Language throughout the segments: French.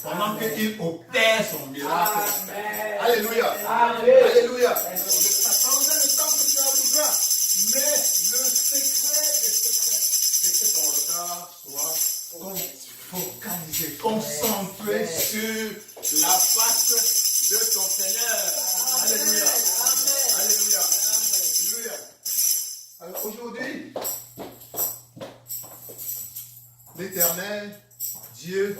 pendant qu'il opère son miracle. Amen. Alléluia. Amen. Alléluia. Ça prendra le temps que tu voudras. Mais le secret, c'est que ton regard soit focalisé, concentré sur la face de ton Seigneur. Alléluia. Alléluia. Alléluia. Alors aujourd'hui, l'Éternel, Dieu,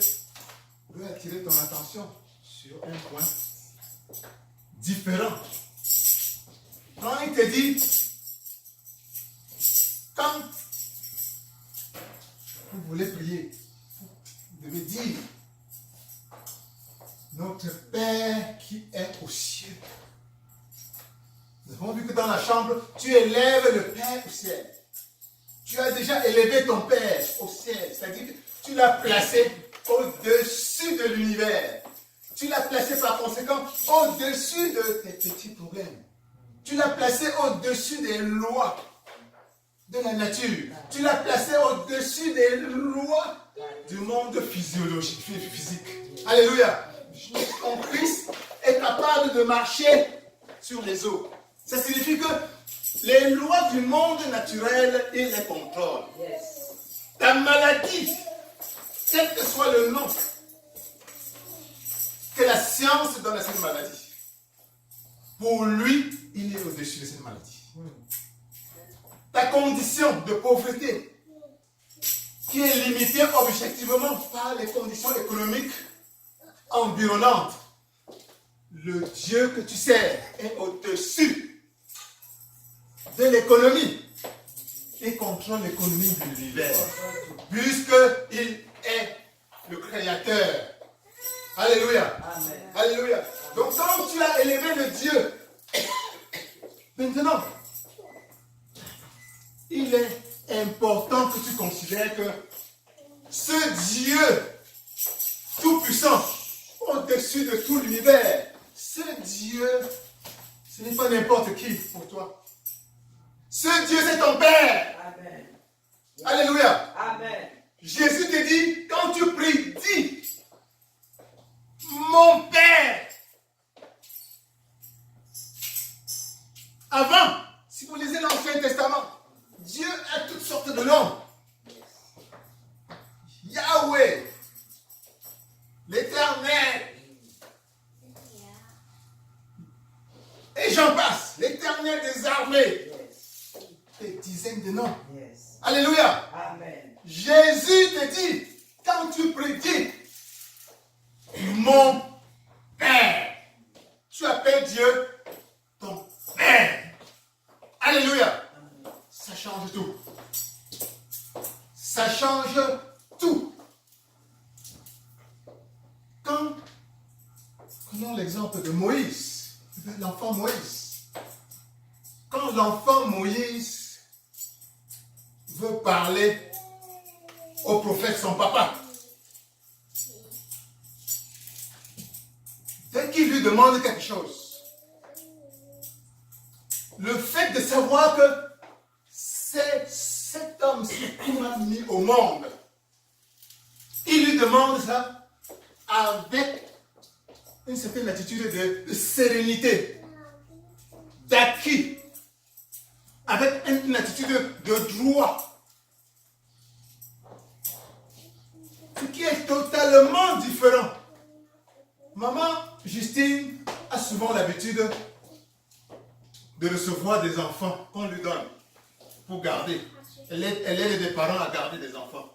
veut attirer ton attention sur un point différent. Quand il te dit, quand vous voulez prier, vous devez dire, notre Père qui est aux cieux. Nous avons vu que dans la chambre, tu élèves le Père au ciel. Tu as déjà élevé ton Père au ciel, c'est-à-dire que tu l'as placé au-dessus de l'univers. Tu l'as placé par conséquent au-dessus de tes petits problèmes. Tu l'as placé au-dessus des lois de la nature. Tu l'as placé au-dessus des lois du monde physiologique, physique. Alléluia. Ton Christ est capable de marcher sur les eaux. Ça signifie que les lois du monde naturel, il les contrôle. Ta maladie, quel que soit le nom que la science donne à cette maladie, pour lui, il est au-dessus de cette maladie. Ta condition de pauvreté, qui est limitée objectivement par les conditions économiques environnantes, le Dieu que tu sers est au-dessus de l'économie. Il contrôle l'économie de l'univers, puisqu'il est le créateur. Alléluia. Amen. Alléluia. Donc quand tu as élevé le Dieu, maintenant, il est important que tu considères que ce Dieu tout-puissant, au-dessus de tout l'univers, ce Dieu, ce n'est pas n'importe qui pour toi. Ce Dieu, c'est ton Père. Amen. Alléluia. Amen. Jésus te dit, quand tu pries, dis, mon Père. Avant, si vous lisez l'Ancien Testament, Dieu a toutes sortes de noms. Yahweh, l'Éternel. Et j'en passe, l'Éternel des armées. Des dizaines de noms. Alléluia. Amen. Jésus te dit, quand tu pries, dis, mon Père. Tu appelles Dieu ton Père. Alléluia. Ça change tout. Ça change tout. Quand, prenons l'exemple de Moïse, l'enfant Moïse. Quand l'enfant Moïse veut parler au prophète, son papa, dès qu'il lui demande quelque chose, le fait de savoir que c'est cet homme-ci qui m'a mis au monde, il lui demande ça avec une certaine attitude de sérénité, d'acquis, avec une attitude de droit, ce qui est totalement différent. Maman Justine a souvent l'habitude de recevoir des enfants qu'on lui donne pour garder. Elle aide des parents à garder des enfants.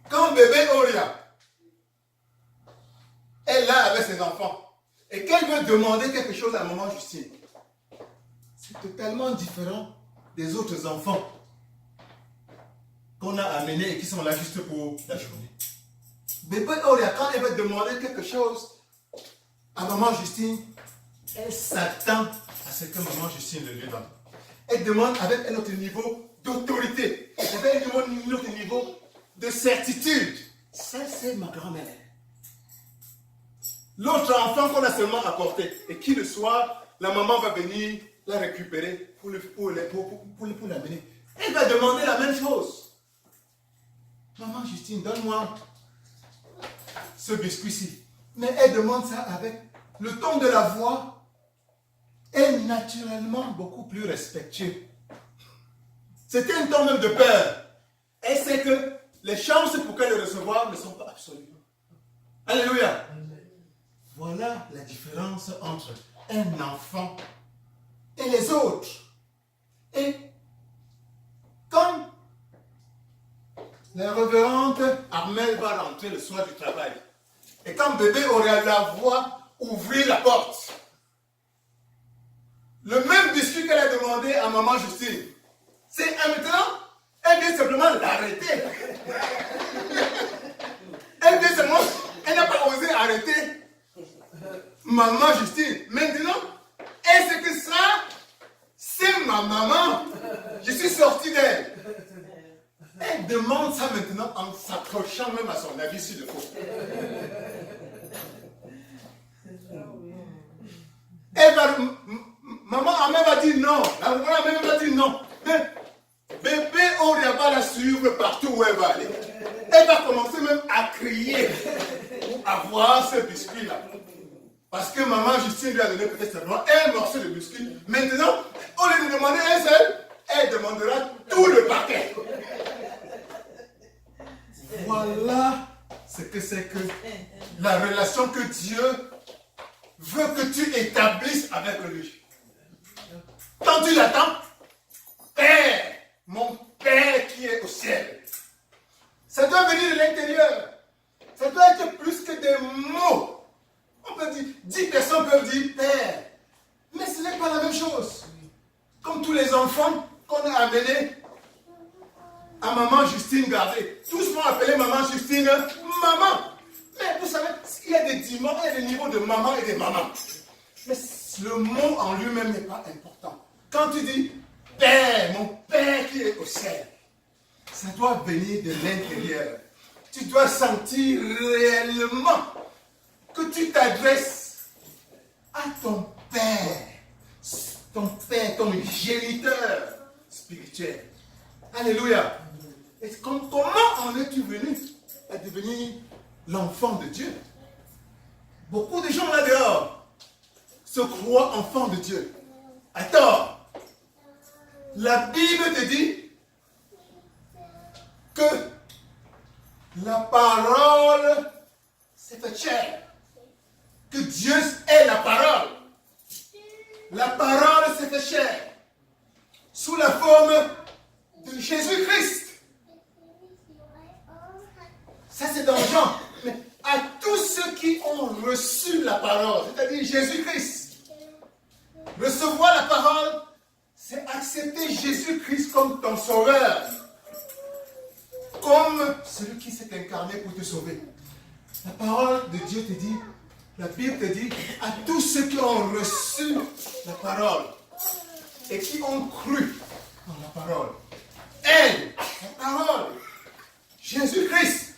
Quand bébé Oria est là avec ses enfants et qu'elle veut demander quelque chose à maman Justine, c'est totalement différent des autres enfants qu'on a amenés et qui sont là juste pour la journée. Bébé Oria, quand elle veut demander quelque chose à maman Justine, elle s'attend à ce que maman Justine le lui donne. Elle demande avec un autre niveau d'autorité, avec un autre niveau de certitude. Ça, c'est ma grand-mère. L'autre enfant qu'on a seulement apporté, et qui le soir, la maman va venir la récupérer pour l'amener. Elle va demander la même chose. Maman Justine, donne-moi ce biscuit-ci. Mais elle demande ça avec le ton de la voix est naturellement beaucoup plus respectueux. C'était un ton même de peur. Elle sait que les chances pour qu'elle le recevoir ne sont pas absolues. Alléluia. Voilà la différence entre un enfant et les autres. Et quand la révérende Armelle va rentrer le soir du travail, et quand bébé aurait la voix ouvrir la porte, le même biscuit qu'elle a demandé à maman Justine, c'est maintenant, elle vient simplement l'arrêter. Elle vient simplement, elle n'a pas osé arrêter maman Justine. Maintenant, est-ce que ça, c'est ma maman? Je suis sorti d'elle. Elle demande ça maintenant en s'accrochant même à son avis s'il le faut. Elle va, maman Amé va dire non. La maman Amé va dire non. Mais bébé Auria va la suivre partout où elle va aller. Elle va commencer même à crier pour avoir ce biscuit-là. Parce que maman Justine lui a donné peut-être simplement un morceau de biscuit. Maintenant, au lieu de demander un seul, elle demandera tout le paquet. Voilà ce que c'est que la relation que Dieu veut que tu établisses avec lui. Quand tu l'attends, Père, mon Père qui est au ciel. Ça doit venir de l'intérieur. Ça doit être plus que des mots. On peut dire, 10 personnes peuvent dire Père. Mais ce n'est pas la même chose. Comme tous les enfants qu'on a amenés à maman Justine Gardet. Tous m'ont appelé maman Justine, maman. Mais vous savez, il y a des niveaux de maman et de maman. Mais le mot en lui-même n'est pas important. Quand tu dis Père, mon Père qui est au ciel, ça doit venir de l'intérieur. Tu dois sentir réellement que tu t'adresses à ton Père, ton géniteur spirituel. Alléluia. Et comment en es-tu venu à devenir l'enfant de Dieu? Beaucoup de gens là dehors se croient enfants de Dieu. À tort. La Bible te dit que la parole s'est fait chair. Que Dieu est la parole. La parole s'est fait chair. Sous la forme de Jésus-Christ. Ça c'est dans Jean. Mais à tous ceux qui ont reçu la parole, c'est-à-dire Jésus-Christ, recevoir la parole, c'est accepter Jésus-Christ comme ton sauveur. Comme celui qui s'est incarné pour te sauver. La parole de Dieu te dit, la Bible te dit, à tous ceux qui ont reçu la parole et qui ont cru dans la parole. Elle, la parole, Jésus-Christ,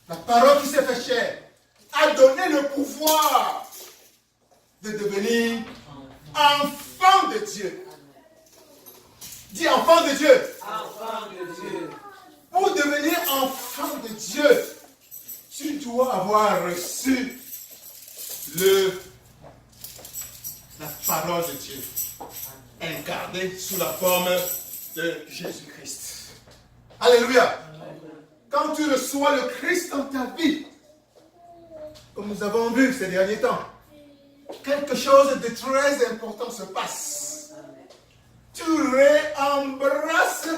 la parole qui s'est fait chair, a donné le pouvoir de devenir enfant de Dieu. Dis enfant de Dieu. Enfant de Dieu. Pour devenir enfant de Dieu, tu dois avoir reçu la parole de Dieu, incarnée sous la forme de Jésus-Christ. Alléluia. Quand tu reçois le Christ dans ta vie, comme nous avons vu ces derniers temps, quelque chose de très important se passe. Tu réembrasses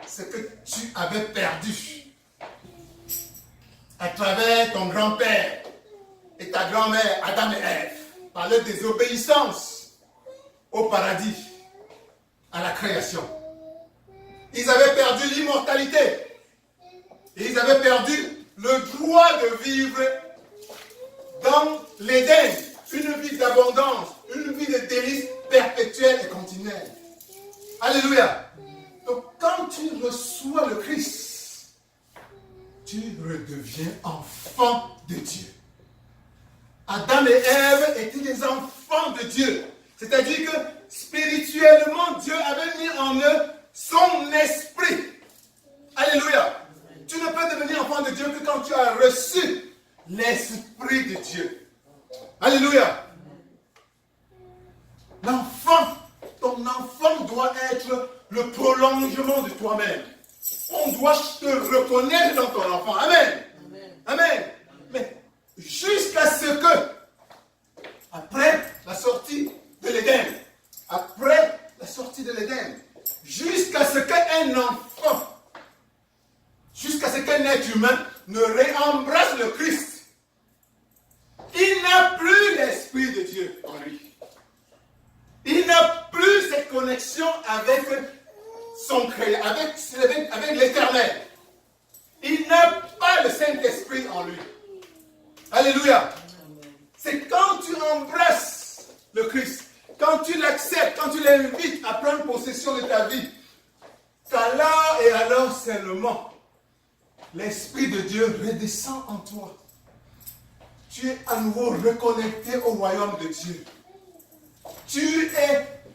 ce que tu avais perdu à travers ton grand-père et ta grand-mère, Adam et Ève, par leur désobéissance au paradis, à la création. Ils avaient perdu l'immortalité. Et ils avaient perdu le droit de vivre dans l'Éden, une vie d'abondance, une vie de délices perpétuelle et continuelle. Alléluia. Donc quand tu reçois le Christ, tu redeviens enfant de Dieu. Adam et Ève étaient des enfants de Dieu. C'est-à-dire que spirituellement, Dieu avait mis en eux son esprit. Alléluia. Tu ne peux devenir enfant de Dieu que quand tu as reçu l'Esprit de Dieu. Alléluia. L'enfant, ton enfant doit être le prolongement de toi-même. On doit te reconnaître dans ton enfant. Amen. Amen. Mais jusqu'à ce que, après la sortie de l'Éden, jusqu'à ce qu'un enfant, jusqu'à ce qu'un être humain ne réembrasse le Christ, il n'a plus l'Esprit de Dieu en lui. Il n'a plus cette connexion avec son Créateur, avec l'Éternel. Il n'a pas le Saint-Esprit en lui. Alléluia. C'est quand tu embrasses le Christ, quand tu l'acceptes, quand tu l'invites à prendre possession de ta vie, qu'alors et alors seulement, l'Esprit de Dieu redescend en toi. Tu es à nouveau reconnecté au royaume de Dieu.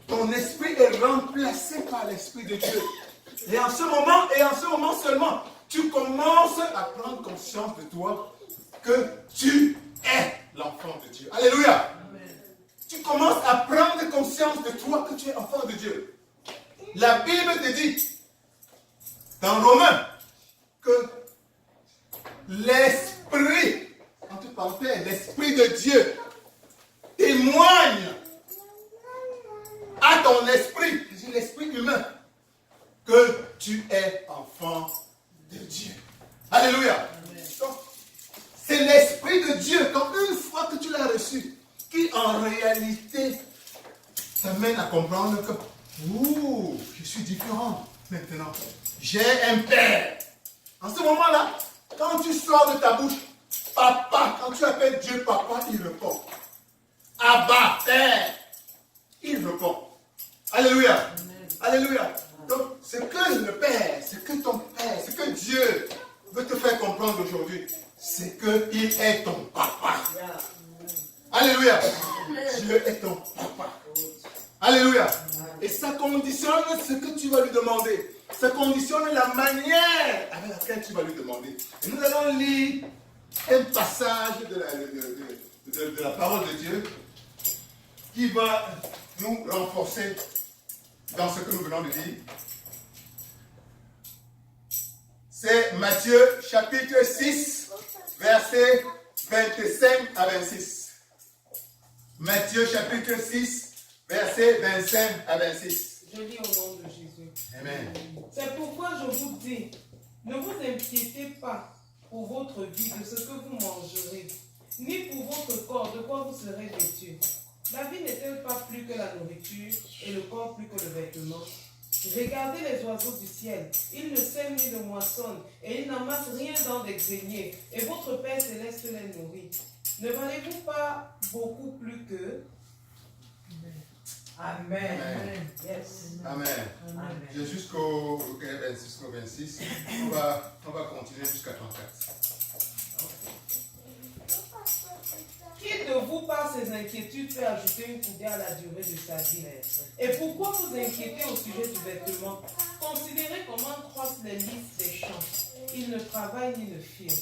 Ton esprit est remplacé par l'Esprit de Dieu. Et en ce moment seulement, tu commences à prendre conscience de toi que tu es l'enfant de Dieu. Alléluia. Amen. Tu commences à prendre conscience de toi que tu es enfant de Dieu. La Bible te dit, dans Romains, que l'Esprit, entre parenthèses, l'Esprit de Dieu témoigne à ton esprit, l'esprit humain, que tu es enfant de Dieu. Alléluia. Donc, c'est l'Esprit de Dieu, quand une fois que tu l'as reçu, qui en réalité t'amène à comprendre que je suis différent maintenant. J'ai un Père. En ce moment-là, quand tu sors de ta bouche, Papa, quand tu appelles Dieu Papa, il répond. Abba, Père, il répond. Alléluia. Amen. Alléluia. Donc, ce que le Père, ce que ton Père, ce que Dieu veut te faire comprendre aujourd'hui, c'est qu'il est ton papa. Alléluia. Dieu est ton papa. Alléluia. Et ça conditionne ce que tu vas lui demander. Ça conditionne la manière avec laquelle tu vas lui demander. Et nous allons lire un passage de la parole de Dieu qui va nous renforcer dans ce que nous venons de dire. C'est Matthieu chapitre 6, versets 25 à 26. Matthieu chapitre 6, versets 25 à 26. Je lis au nom de Jésus. Amen. C'est pourquoi je vous dis, ne vous inquiétez pas pour votre vie de ce que vous mangerez, ni pour votre corps de quoi vous serez vêtus. La vie n'est-elle pas plus que la nourriture et le corps plus que le vêtement? Regardez les oiseaux du ciel, ils ne sèment ni ne moissonnent et ils n'amassent rien dans des greniers, et votre Père céleste les nourrit. Ne valez-vous pas beaucoup plus qu'eux? Amen. Amen. Yes. Amen. Amen. Jusqu'au 26, on va continuer jusqu'à 34. Qui de vous, par ses inquiétudes, fait ajouter une coudée à la durée de sa vie? Et pourquoi vous inquiétez au sujet du vêtement? Considérez comment croissent les lys des champs. Ils ne travaillent ni ne filent.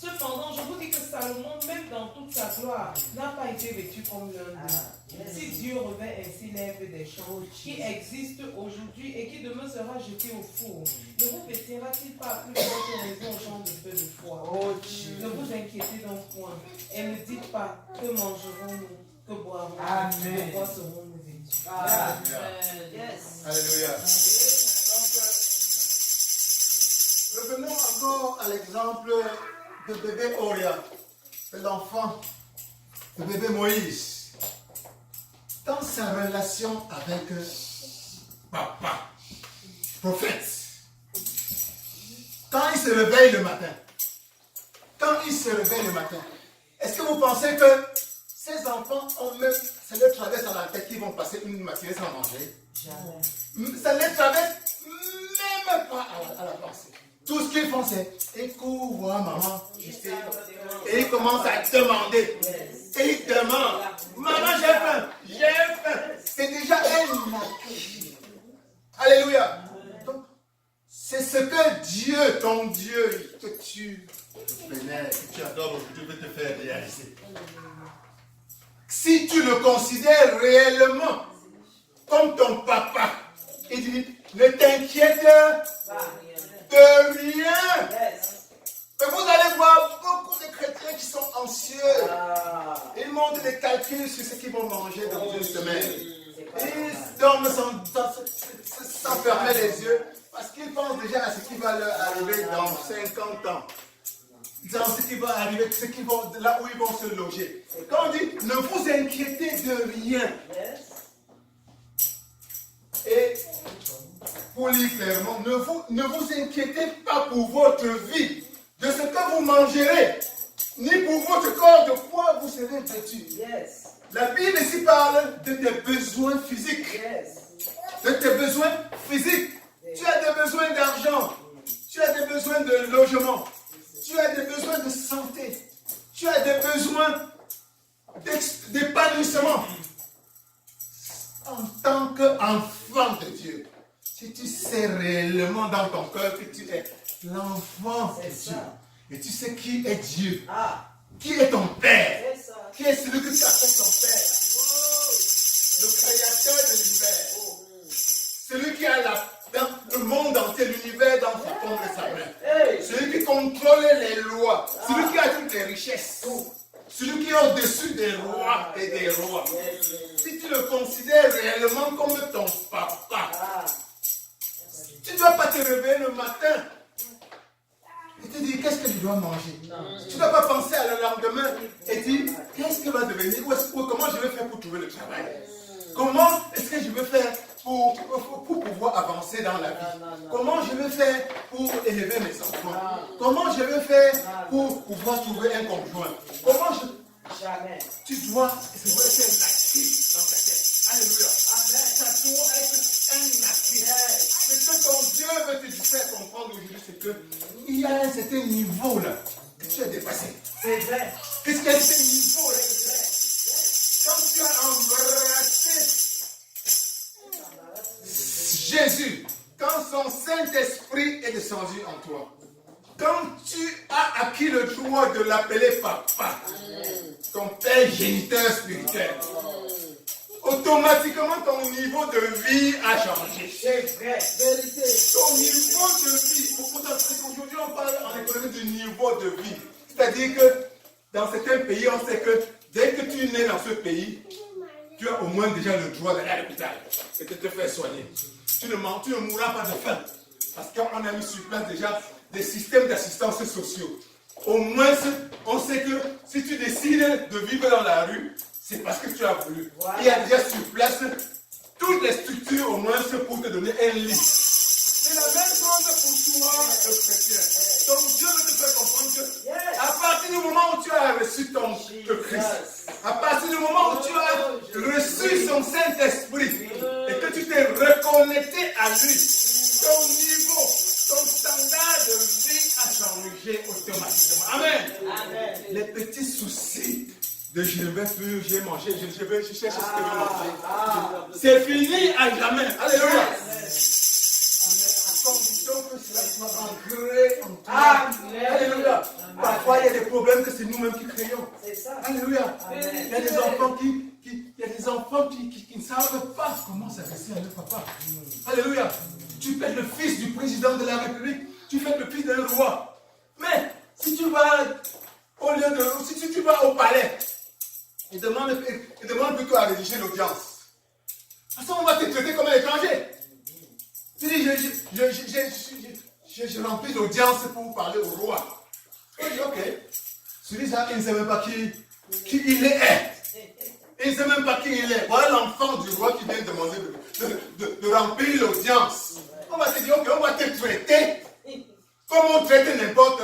Cependant, je vous dis que Salomon, même dans toute sa gloire, n'a pas été vêtu comme l'un d'eux. Si Dieu revêt ainsi l'herbe des champs, qui existe aujourd'hui et qui demain sera jeté au four, ne vous vêtira-t-il pas plus forte raison aux gens de peu de foi? Ne vous inquiétez donc point, et ne dites pas que mangerons-nous, que boirons-nous, que quoi serons-nous vêtus. Amen. Yes. Alléluia. Donc, revenons encore à l'exemple de bébé Oria, de l'enfant, de bébé Moïse. Dans sa relation avec papa, prophète, quand il se réveille le matin, est-ce que vous pensez que ces enfants ont même, ça leur traverse dans la tête qu'ils vont passer une matinée sans manger? Jamais. Ça ne les traverse même pas à la pensée. Tout ce qu'ils font, c'est écoute, voir maman. Et ils commencent à demander. Et ils demandent, maman, j'ai faim, j'ai faim. C'est déjà un accueil. Alléluia. Donc, c'est ce que Dieu, ton Dieu, que tu vénères, que tu adores aujourd'hui, veut veux te faire réaliser. Si tu le considères réellement comme ton papa, il dit, ne t'inquiète de rien. Mais vous allez voir beaucoup de chrétiens qui sont anxieux. Ils montent des calculs sur ce qu'ils vont manger dans une semaine. Ils dorment sans fermer les yeux parce qu'ils pensent déjà à ce qui va leur arriver dans 50 ans. Dans ce qui va arriver, là où ils vont se loger. Quand on dit, ne vous inquiétez de rien. Et pour lire clairement, ne vous inquiétez pas pour votre vie, de ce que vous mangerez, ni pour votre corps de quoi vous serez vêtu. La Bible ici parle de tes besoins physiques. De tes besoins physiques. Tu as des besoins d'argent. Tu as des besoins de logement. Tu as des besoins de santé. Tu as des besoins d'épanouissement. En tant qu'enfant de Dieu, si tu sais réellement dans ton cœur que tu es l'enfant de Dieu, et tu sais qui est Dieu, qui est ton Père, qui est celui que tu appelles ton Père, le créateur de l'univers, celui qui a le monde entier, l'univers dans sa paume de sa main, celui qui contrôle les lois, celui qui a toutes les richesses, celui qui est au-dessus des rois et des rois. Si tu le considères réellement comme ton papa, tu ne dois pas te réveiller le matin et te dire qu'est-ce que je dois manger. Tu ne dois pas penser à le lendemain et dire qu'est-ce que va devenir, comment je vais faire pour trouver le travail. Comment est-ce que je vais faire pour pouvoir avancer dans la vie? Comment je vais faire pour élever mes enfants? Comment je vais faire pour pouvoir trouver un conjoint? Jamais. Tu dois, c'est vrai, c'est un actif dans ta tête. Alléluia. Amen. Ça doit être un actif. Ce que ton Dieu veut te faire comprendre aujourd'hui, c'est qu'il y a un certain niveau là que tu as dépassé. C'est vrai. Qu'est-ce qu'il y a ce niveau là que tu as? Quand tu as embrassé Jésus, quand son Saint-Esprit est descendu en toi, quand tu as acquis le droit de l'appeler papa, ton père géniteur spirituel, automatiquement ton niveau de vie a changé. C'est vrai, vérité. Ton niveau de vie, aujourd'hui on parle en économie du niveau de vie. C'est-à-dire que dans certains pays, on sait que dès que tu es né dans ce pays, tu as au moins déjà le droit d'aller à l'hôpital et de te faire soigner. Tu ne mourras pas de faim. Parce qu'on a mis sur place déjà des systèmes d'assistance sociaux. Au moins, on sait que si tu décides de vivre dans la rue, c'est parce que tu as voulu. Voilà. Il y a déjà sur place toutes les structures au moins pour te donner un lit. C'est la même chose pour toi, le chrétien. Donc Dieu veut te faire comprendre que à partir du moment où tu as reçu le Christ, à partir du moment où tu as reçu son Saint-Esprit et que tu t'es reconnecté à lui, ton niveau, ton standard de vie a changé automatiquement. Amen. Amen. Les petits soucis de je ne vais plus, j'ai mangé, je cherche ce que je vais manger. C'est fini à jamais. Alléluia. Condition que cela soit ancré en toi. Alléluia. Parfois, il y a des problèmes que c'est nous-mêmes qui créons. Alléluia. Il y a des enfants qui ne savent pas comment s'adresser à leur papa. Alléluia. Tu peux être le fils du président de la République. Tu peux être le fils d'un roi. Mais si tu vas si tu vas au palais, il demande plutôt à rédiger l'audience. Parce qu'on va te traiter comme un étranger. Tu dis, je remplis l'audience pour parler au roi. Je dis, ok. Celui-là, il ne sait même pas qui il est. Il ne sait même pas qui il est. Voilà l'enfant du roi qui vient demander de remplir l'audience. On va te dire, ok, on va te traiter comme on traite n'importe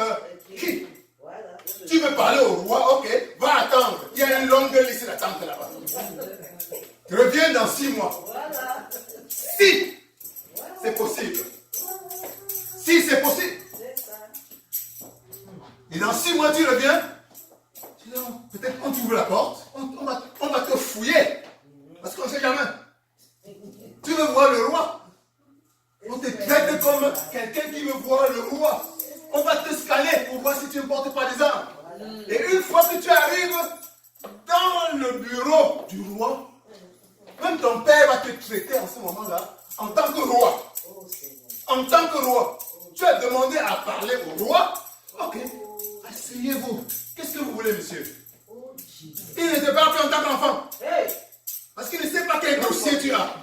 qui. Tu veux parler au roi, ok, va attendre. Il y a une longue liste d'attente là-bas. Reviens dans 6 mois. Si c'est possible. Si c'est possible. Et dans 6 mois, tu reviens. Peut-être on t'ouvre la porte. On va te fouiller. Parce qu'on ne sait jamais. Tu veux voir le roi. On te traite comme quelqu'un qui veut voir le roi. On va te scanner pour voir si tu ne portes pas des armes. Et une fois tu arrives dans le bureau du roi, même ton père va te traiter en ce moment-là en tant que roi. En tant que roi. Tu as demandé à parler au roi. Ok, asseyez-vous. Qu'est-ce que vous voulez, monsieur? Il ne te parle plus en tant qu'enfant. Parce qu'il ne sait pas quel dossier tu as.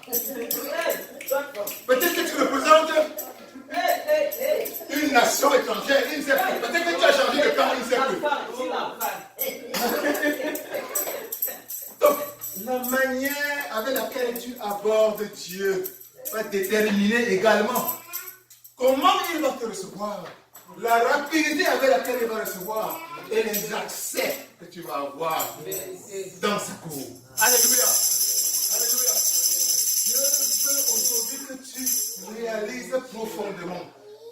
Peut-être que tu représentes une nation étrangère. Il ne sait pas. Peut-être que tu as changé de camp, il ne sait plus. Donc, la manière avec laquelle tu abordes Dieu va déterminer également comment il va te recevoir, la rapidité avec laquelle il va recevoir et les accès que tu vas avoir dans sa cour. Alléluia. Alléluia. Je veux aujourd'hui que tu réalises profondément,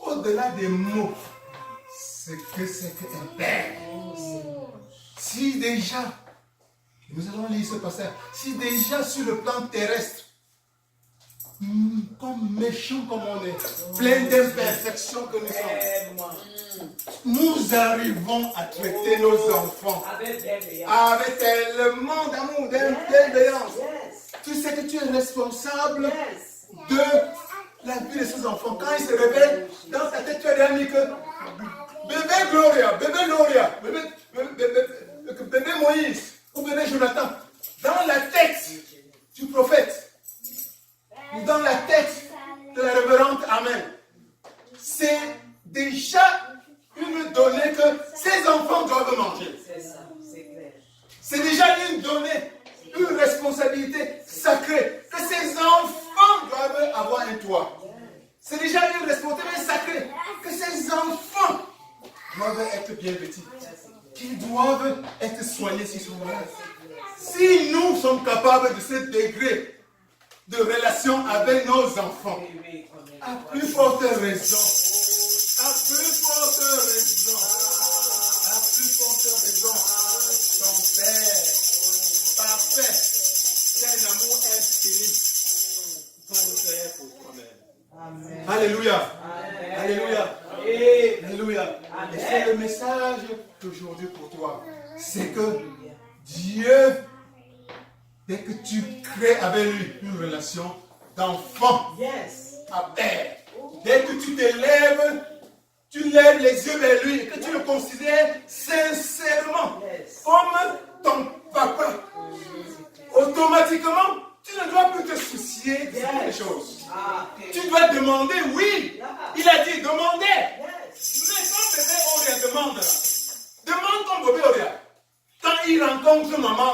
au-delà des mots, ce que c'est qu'un père. Si déjà, nous allons lire ce passage, si déjà sur le plan terrestre, comme méchants comme on est, plein d'imperfections que nous sommes, nous arrivons à traiter nos enfants avec tellement d'amour, d'imperfection. Tu sais que tu es responsable de la vie de ces enfants. Quand ils se réveillent, dans ta tête, tu as dit que bébé Gloria, bébé Moïse ou bébé Jonathan, dans la tête du prophète, ou dans la tête de la révérende Amen, c'est déjà une donnée que ces enfants doivent manger. C'est ça, c'est clair. C'est déjà une donnée, une responsabilité sacrée que ces enfants doivent avoir un toit. C'est déjà une responsabilité sacrée que ces enfants doivent être bien vêtus, qu'ils doivent être soignés s'ils sont malades. Si nous sommes capables de ce degré de relation avec nos enfants, à plus forte raison, ton Père, parfait, qui a un amour infini, va nous faire pour toi-même. Alléluia. Alléluia. Alléluia. Et c'est le message d'aujourd'hui pour toi. C'est que Dieu, dès que tu crées avec lui une relation d'enfant à père, dès que tu t'élèves, tu lèves les yeux vers lui et que tu le considères sincèrement comme ton papa, automatiquement, tu ne dois plus te soucier de ces choses. Tu dois demander, oui. Il a dit, demandez. Mais quand bébé Oria demande, demande ton bébé Oria. Quand il rencontre maman,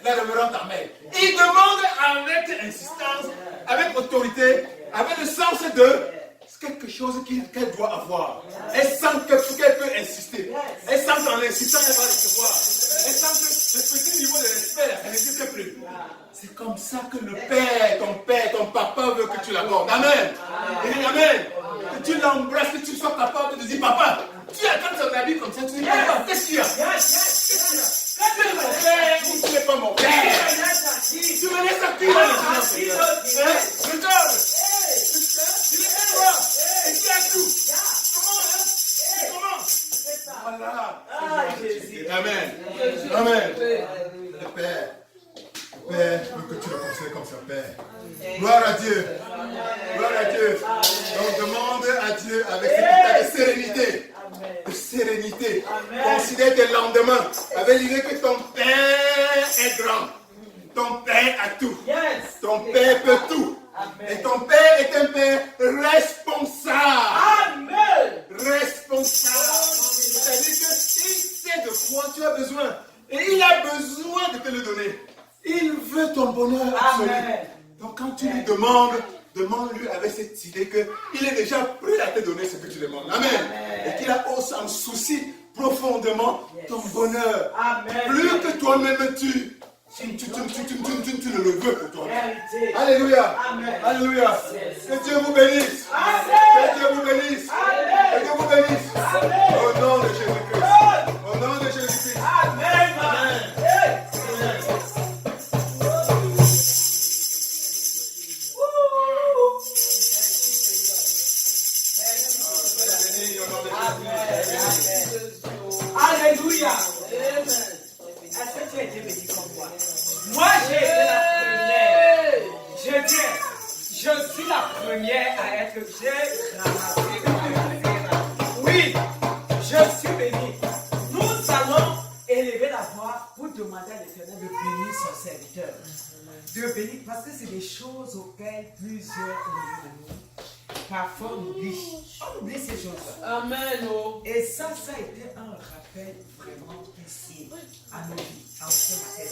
la révérende Amen, il demande avec insistance, avec autorité, avec le sens de quelque chose qu'elle doit avoir. Elle sent qu'elle peut insister. Elle sent qu'en insistant, elle va recevoir. Elle sent que le petit niveau de respect, ça n'existe plus. C'est comme ça que le père, ton papa veut que tu l'abordes. Amen. Amen. Que tu l'embrasses, que tu sois capable de dire, papa, tu attends ton habit comme ça, tu dis, papa, qu'est-ce qu'il y a? Qu'est-ce qu'il y a? Tu es mon père ou tu n'es pas mon père? Tu me laisses à qui dans le regarde. Tu es toi. Et tu as tout. Comment? Voilà. Amen. Amen. Le Père veut que tu le considères comme son Père. Gloire à Dieu. Gloire à Dieu. Donc demande à Dieu avec cet état de sérénité. De sérénité. Considère tes lendemains avec l'idée que ton Père est grand. Ton Père a tout. Ton Père peut tout. Et ton Père est un Père responsable. Amen. Responsable. C'est-à-dire qu'il sait de quoi tu as besoin. Et il a besoin de te le donner. Il veut ton bonheur absolu. Amen. Donc quand tu lui demandes, demande-lui avec cette idée qu'il est déjà prêt à te donner ce que tu demandes. Amen. Et qu'il a aussi en souci profondément ton bonheur. Amen. Plus que toi-même tu ne le veux pour toi. Alléluia. Amen. Alléluia. Que Dieu vous bénisse. Que Dieu vous bénisse. Que Dieu vous bénisse. Au nom de Jésus-Christ. Au nom de Jésus-Christ. Amen. Amen. Alléluia. première à être j'ai ramassé. Oui, je suis béni. Nous allons élever la voix pour demander à l'Éternel de bénir son serviteur. De bénir, parce que c'est des choses auxquelles plusieurs de nous, parfois, on oublie ces choses-là. Amen. Oh. Et ça a été un rappel vraiment ici, à nos vies, en ce matin.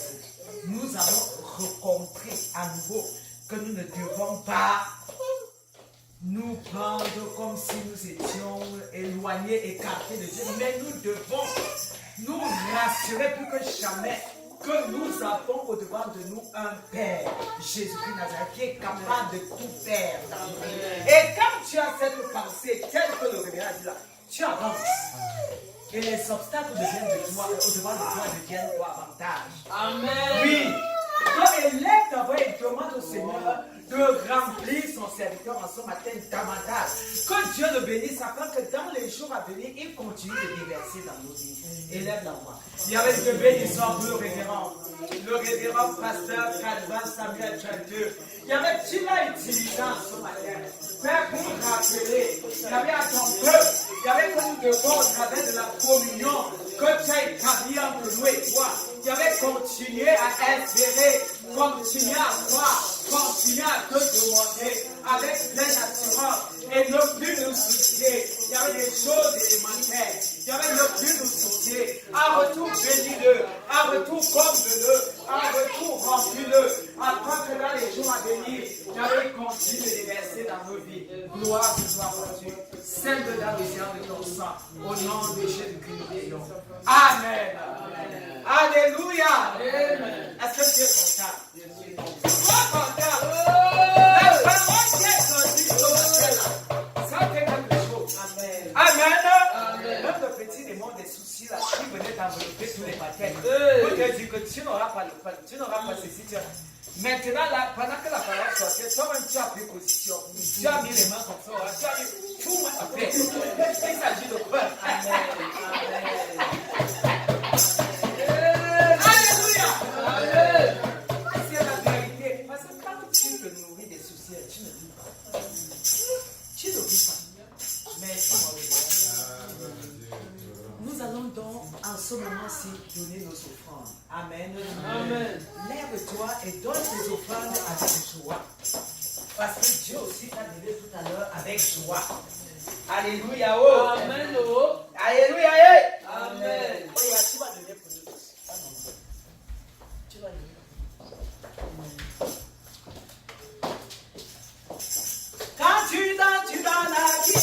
Nous avons compris à nouveau que nous ne devons pas nous prendre comme si nous étions éloignés, écartés de Dieu, mais nous devons nous rassurer plus que jamais que nous avons au-devant de nous un Père, Jésus-Christ Nazareth, qui est capable de tout faire. Et quand tu as cette pensée, telle que le révérend dit là, tu avances. Et les obstacles deviennent de toi, au-devant de toi deviennent toi avantage. Amen. Oui. Donc élève ta voix et demande au Seigneur de remplir son serviteur en ce matin davantage. Que Dieu le bénisse afin que dans les jours à venir, il continue de déverser dans nos vies. Élève la voix. Il y avait une bénédiction pour le révérend pasteur Calvin Samuel Chanteux. Il y avait, tu l'as utilisé en ce matin. Père, pour rappeler, il y avait à ton peuple, il y avait que nous devons, au travers de la communion, que tu as établi entre nous et toi. Il y avait continué à espérer, continuer à croire, continuer à te demander avec pleine assurance et ne plus nous soucier. Il y avait des choses élémentaires. Il y avait ne plus nous soucier. À retour, bénis-le. À retour, comble-le. À retour, remplis-le. Afin que dans les jours à venir, il y avait continue de déverser dans nos vies. Gloire ce soir à Dieu. Celle de la misère de ton sang. Au nom de Jésus-Christ, nous prions. Amen. Alléluia. Amen. Est-ce que tu es content? Sois content. La parole qui est sortie ce matin-là, ça fait quelque chose. Amen. Amen. Notre petit démon des soucis là, qui venait t'envelopper tous les matins, pour te dire que tu n'auras pas ceci. Maintenant, là, pendant que la parole sortait, toi-même tu as pris position. Tu as mis les mains comme ça, tu as mis tout le monde fait. Il s'agit de peur. Amen. Alléluia. Amen. C'est la vérité. Parce que quand tu te nourris des soucis, tu ne vis pas. Tu ne vis pas. Mais nous allons donc en ce moment-ci donner nos offrandes. Amen. Amen. Lève-toi et donne tes offrandes avec joie. Parce que Dieu aussi t'a donné tout à l'heure avec joie. Alléluia. Oh. Amen. Oh. Alléluia. Amen. Oh, tu vas donner pour nous tous. Amen. Tu vas donner. Quand tu donnes à qui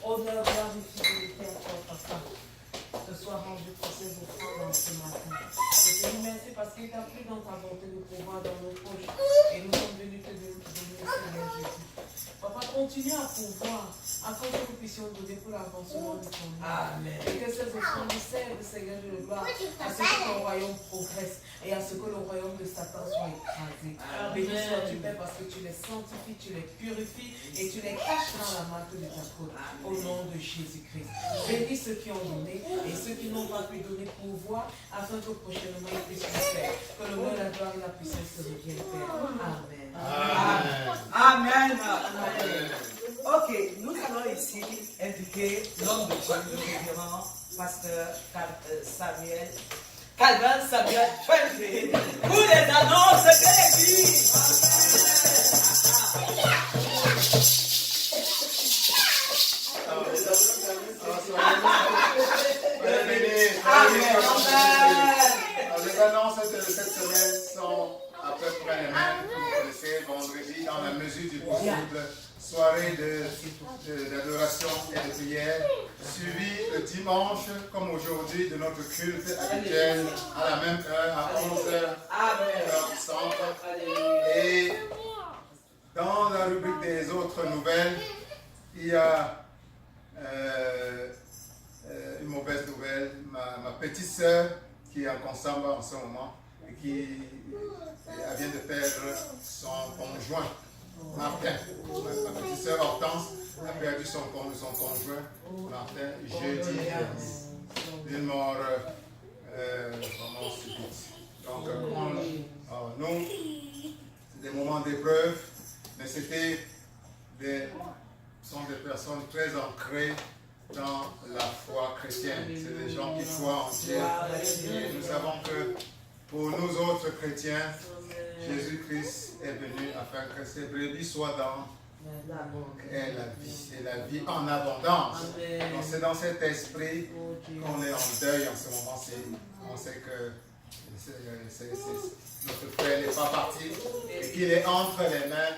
Honneur, gloire et fidélité à toi, papa. Ce soir, rendu pour ces offrandes ce matin. Je te remercie parce qu'il t'a pris dans ta volonté de pouvoir dans nos poches. Et nous sommes venus te donner, Seigneur Jésus. Papa, continue à pouvoir, afin que nous puissions donner pour l'avancement de ton nom. Amen. Et que ces offrandes servent, Seigneur de gloire, à ce que ton royaume progresse et à ce que le royaume de Satan soit écrasé. Béni sois-tu, Père, parce que tu les sanctifies, tu les purifies et tu les caches dans la marque de ta côte. Au nom de Jésus-Christ. Bénis ceux qui ont donné et ceux qui n'ont pas pu donner pouvoir, afin que prochainement ils puissent le faire. Que le nom, la gloire et la puissance se reviennent, Père. Amen. Amen. Amen. Ok, nous allons ici indiquer l'homme de le révérend pasteur Calvin Samuel Felvé pour les annonces de l'église. Les annonces de cette semaine sont à peu près les mêmes que vous connaissez. Vendredi, dans la mesure du possible, soirée d'adoration et de prière, suivi le dimanche, comme aujourd'hui, de notre culte habituel à la même heure, à 11h, heure du centre. Et dans la rubrique des autres nouvelles, il y a une mauvaise nouvelle. Ma petite sœur, qui est en Consamba en ce moment, et qui vient de perdre son conjoint, Martin. Ma petite sœur Hortense a perdu son conjoint, Martin, jeudi dernier. Une mort vraiment subite. Donc, nous, c'est des moments d'épreuve, mais sont des personnes très ancrées dans la foi chrétienne. C'est des gens qui croient en Dieu. Et nous savons que pour nous autres chrétiens, Jésus-Christ est venu afin que ces brebis soient dans la vie. Et la vie en abondance. Donc c'est dans cet esprit qu'on est en deuil en ce moment. On sait que notre frère n'est pas parti et qu'il est entre les mains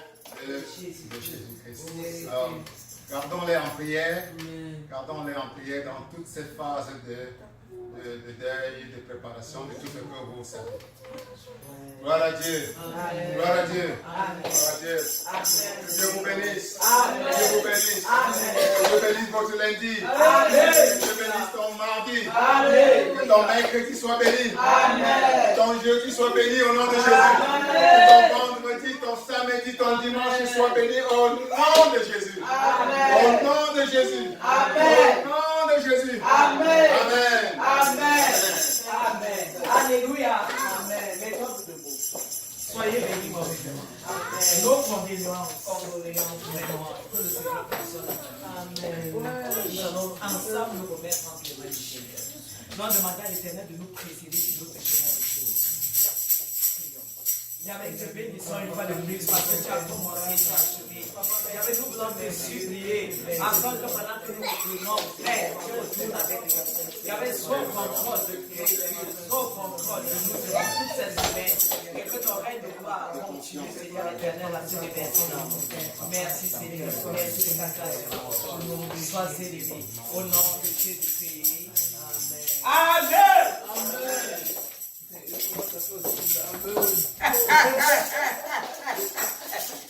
de Jésus-Christ. Alors, gardons-les en prière. Gardons-les en prière dans toutes ces phases de deuil, de préparation, de tout ce que vous savez. Gloire à Dieu. Gloire à Dieu. Gloire à Dieu. Que Dieu vous bénisse. Que Dieu vous bénisse. Que Dieu bénisse votre lundi. Que Dieu bénisse ton mardi. Que ton mercredi soit béni. Que ton jeudi soit béni au nom de Jésus. Que ton vendredi, ton samedi, ton dimanche soit béni au nom de Jésus. Au nom de Jésus. Au nom de Jésus. Amen. Amen. Amen. Amen. Alléluia. Amen. Mettons-nous debout. Soyez bénis, mon Dieu. Nos condoléances. Vraiment. Que le Seigneur personne. Amen. Nous allons ensemble nous remettre entre les mains du Seigneur. Nous allons demander à l'Éternel de nous précéder sur notre chemin de choses. Avec te bénissons une fois de plus parce que tu as commencé à achever. J'avais tout besoin de te supplier afin que pendant que nous retournons, Père, tu retournes avec nous. Il y avait son contrôle de Dieu, son contrôle de nous dans toutes ces semaines. Et que ton règne de gloire continue, Seigneur éternel, à se déverser dans nous. Merci Seigneur, merci de ta grâce. Sois élevé au nom de Jésus-Christ. Amen. Amen. Amen.